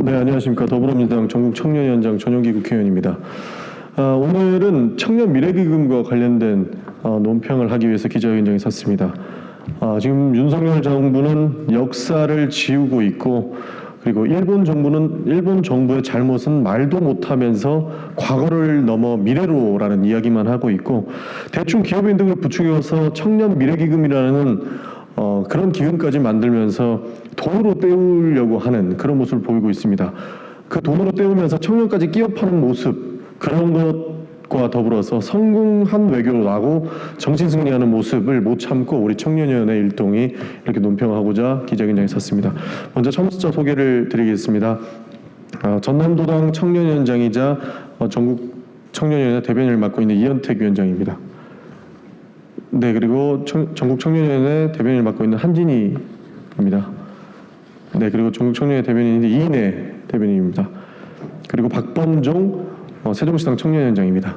네, 안녕하십니까. 더불어민주당 전국청년위원장 전용기 국회의원입니다. 오늘은 청년 미래기금과 관련된 논평을 하기 위해서 기자회견장에 섰습니다. 지금 윤석열 정부는 역사를 지우고 있고, 그리고 일본 정부의 잘못은 말도 못하면서 과거를 넘어 미래로라는 이야기만 하고 있고, 대충 기업인 등을 부추겨서 청년 미래기금이라는 그런 기금까지 만들면서 돈으로 때우려고 하는 그런 모습을 보이고 있습니다. 그 돈으로 때우면서 청년까지 끼워 파는 모습, 그런 것과 더불어서 성공한 외교로 나고 정신승리하는 모습을 못 참고 우리 청년위원회 일동이 이렇게 논평하고자 기자회견장에 섰습니다. 먼저 참석자 소개를 드리겠습니다. 전남도당 청년위원장이자 전국 청년위원회 대변인을 맡고 있는 이현택 위원장입니다. 네, 그리고 전국 청년위원회 대변인을 맡고 있는 한진희입니다. 네, 그리고 전국 청년위원회 대변인인데 이인혜 대변인입니다. 그리고 박범종 세종시당 청년위원장입니다.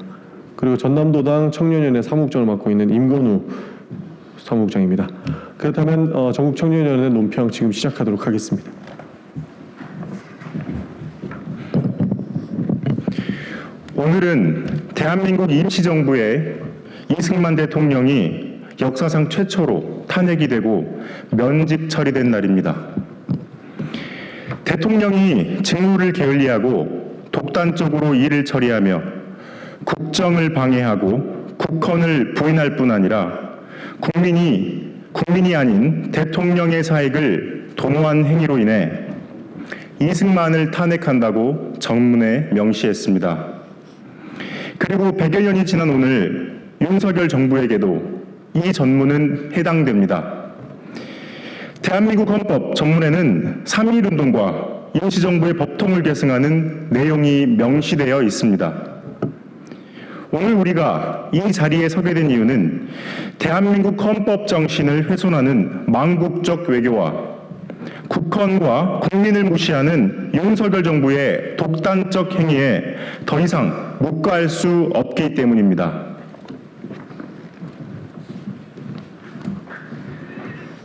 그리고 전남도당 청년위원회 사무국장을 맡고 있는 임건우 사무국장입니다. 그렇다면 전국 청년위원회 논평 지금 시작하도록 하겠습니다. 오늘은 대한민국 임시정부의 이승만 대통령이 역사상 최초로 탄핵이 되고 면직 처리된 날입니다. 대통령이 직무를 게을리하고 독단적으로 일을 처리하며 국정을 방해하고 국헌을 부인할 뿐 아니라 국민이 아닌 대통령의 사익을 도모한 행위로 인해 이승만을 탄핵한다고 정문에 명시했습니다. 그리고 100여 년이 지난 오늘 윤석열 정부에게도 이 전문은 해당됩니다. 대한민국 헌법 전문에는 3.1운동과 임시정부의 법통을 계승하는 내용이 명시되어 있습니다. 오늘 우리가 이 자리에 서게 된 이유는 대한민국 헌법 정신을 훼손하는 망국적 외교와 국헌과 국민을 무시하는 윤석열 정부의 독단적 행위에 더 이상 묵과할 수 없기 때문입니다.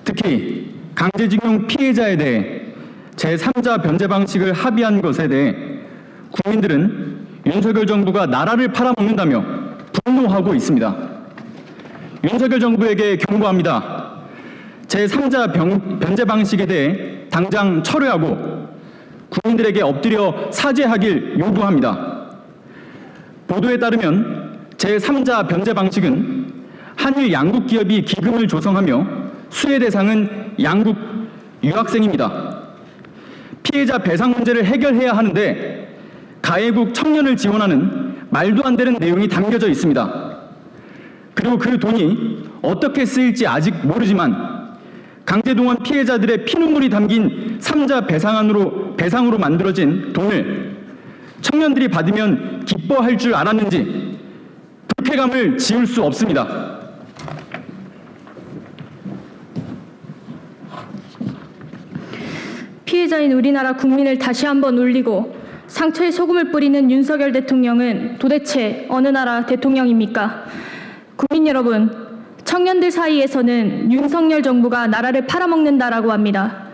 특히 강제징용 피해자에 대해 제3자 변제 방식을 합의한 것에 대해 국민들은 윤석열 정부가 나라를 팔아먹는다며 분노하고 있습니다. 윤석열 정부에게 경고합니다. 제3자 변제 방식에 대해 당장 철회하고 국민들에게 엎드려 사죄하길 요구합니다. 보도에 따르면 제3자 변제 방식은 한일 양국 기업이 기금을 조성하며 수혜 대상은 양국 유학생입니다. 피해자 배상 문제를 해결해야 하는데 가해국 청년을 지원하는 말도 안 되는 내용이 담겨져 있습니다. 그리고 그 돈이 어떻게 쓰일지 아직 모르지만 강제동원 피해자들의 피눈물이 담긴 3자 배상으로 만들어진 돈을 청년들이 받으면 기뻐할 줄 알았는지 불쾌감을 지울 수 없습니다. 피해자인 우리나라 국민을 다시 한번 울리고 상처에 소금을 뿌리는 윤석열 대통령은 도대체 어느 나라 대통령입니까? 국민 여러분, 청년들 사이에서는 윤석열 정부가 나라를 팔아먹는다라고 합니다.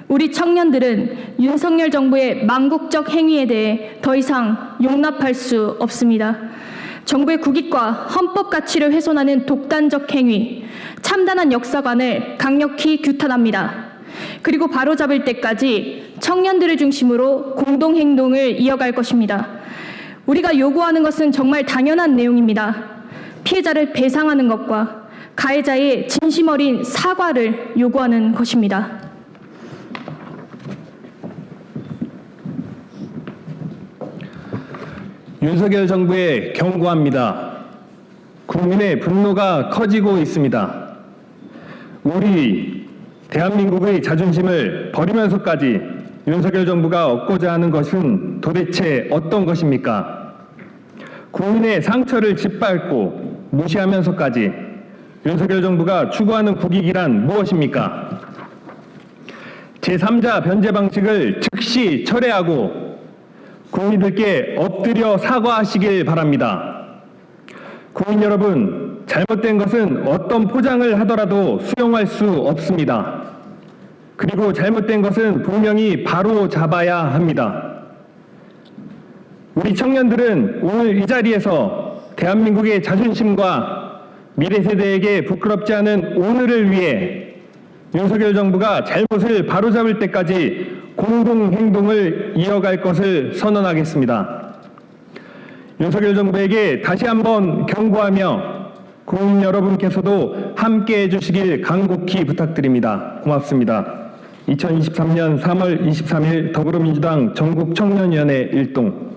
우리 청년들은 윤석열 정부의 망국적 행위에 대해 더 이상 용납할 수 없습니다. 정부의 국익과 헌법 가치를 훼손하는 독단적 행위, 참단한 역사관을 강력히 규탄합니다. 그리고 바로잡을 때까지 청년들을 중심으로 공동행동을 이어갈 것입니다. 우리가 요구하는 것은 정말 당연한 내용입니다. 피해자를 배상하는 것과 가해자의 진심 어린 사과를 요구하는 것입니다. 윤석열 정부에 경고합니다. 국민의 분노가 커지고 있습니다. 우리 대한민국의 자존심을 버리면서까지 윤석열 정부가 얻고자 하는 것은 도대체 어떤 것입니까? 국민의 상처를 짓밟고 무시하면서까지 윤석열 정부가 추구하는 국익이란 무엇입니까? 제3자 변제 방식을 즉시 철회하고 국민들께 엎드려 사과하시길 바랍니다. 국민 여러분, 잘못된 것은 어떤 포장을 하더라도 수용할 수 없습니다. 그리고 잘못된 것은 분명히 바로 잡아야 합니다. 우리 청년들은 오늘 이 자리에서 대한민국의 자존심과 미래 세대에게 부끄럽지 않은 오늘을 위해 윤석열 정부가 잘못을 바로잡을 때까지 공동 행동을 이어갈 것을 선언하겠습니다. 윤석열 정부에게 다시 한번 경고하며 국민 여러분께서도 함께 해주시길 간곡히 부탁드립니다. 고맙습니다. 2023년 3월 23일 더불어민주당 전국청년위원회 일동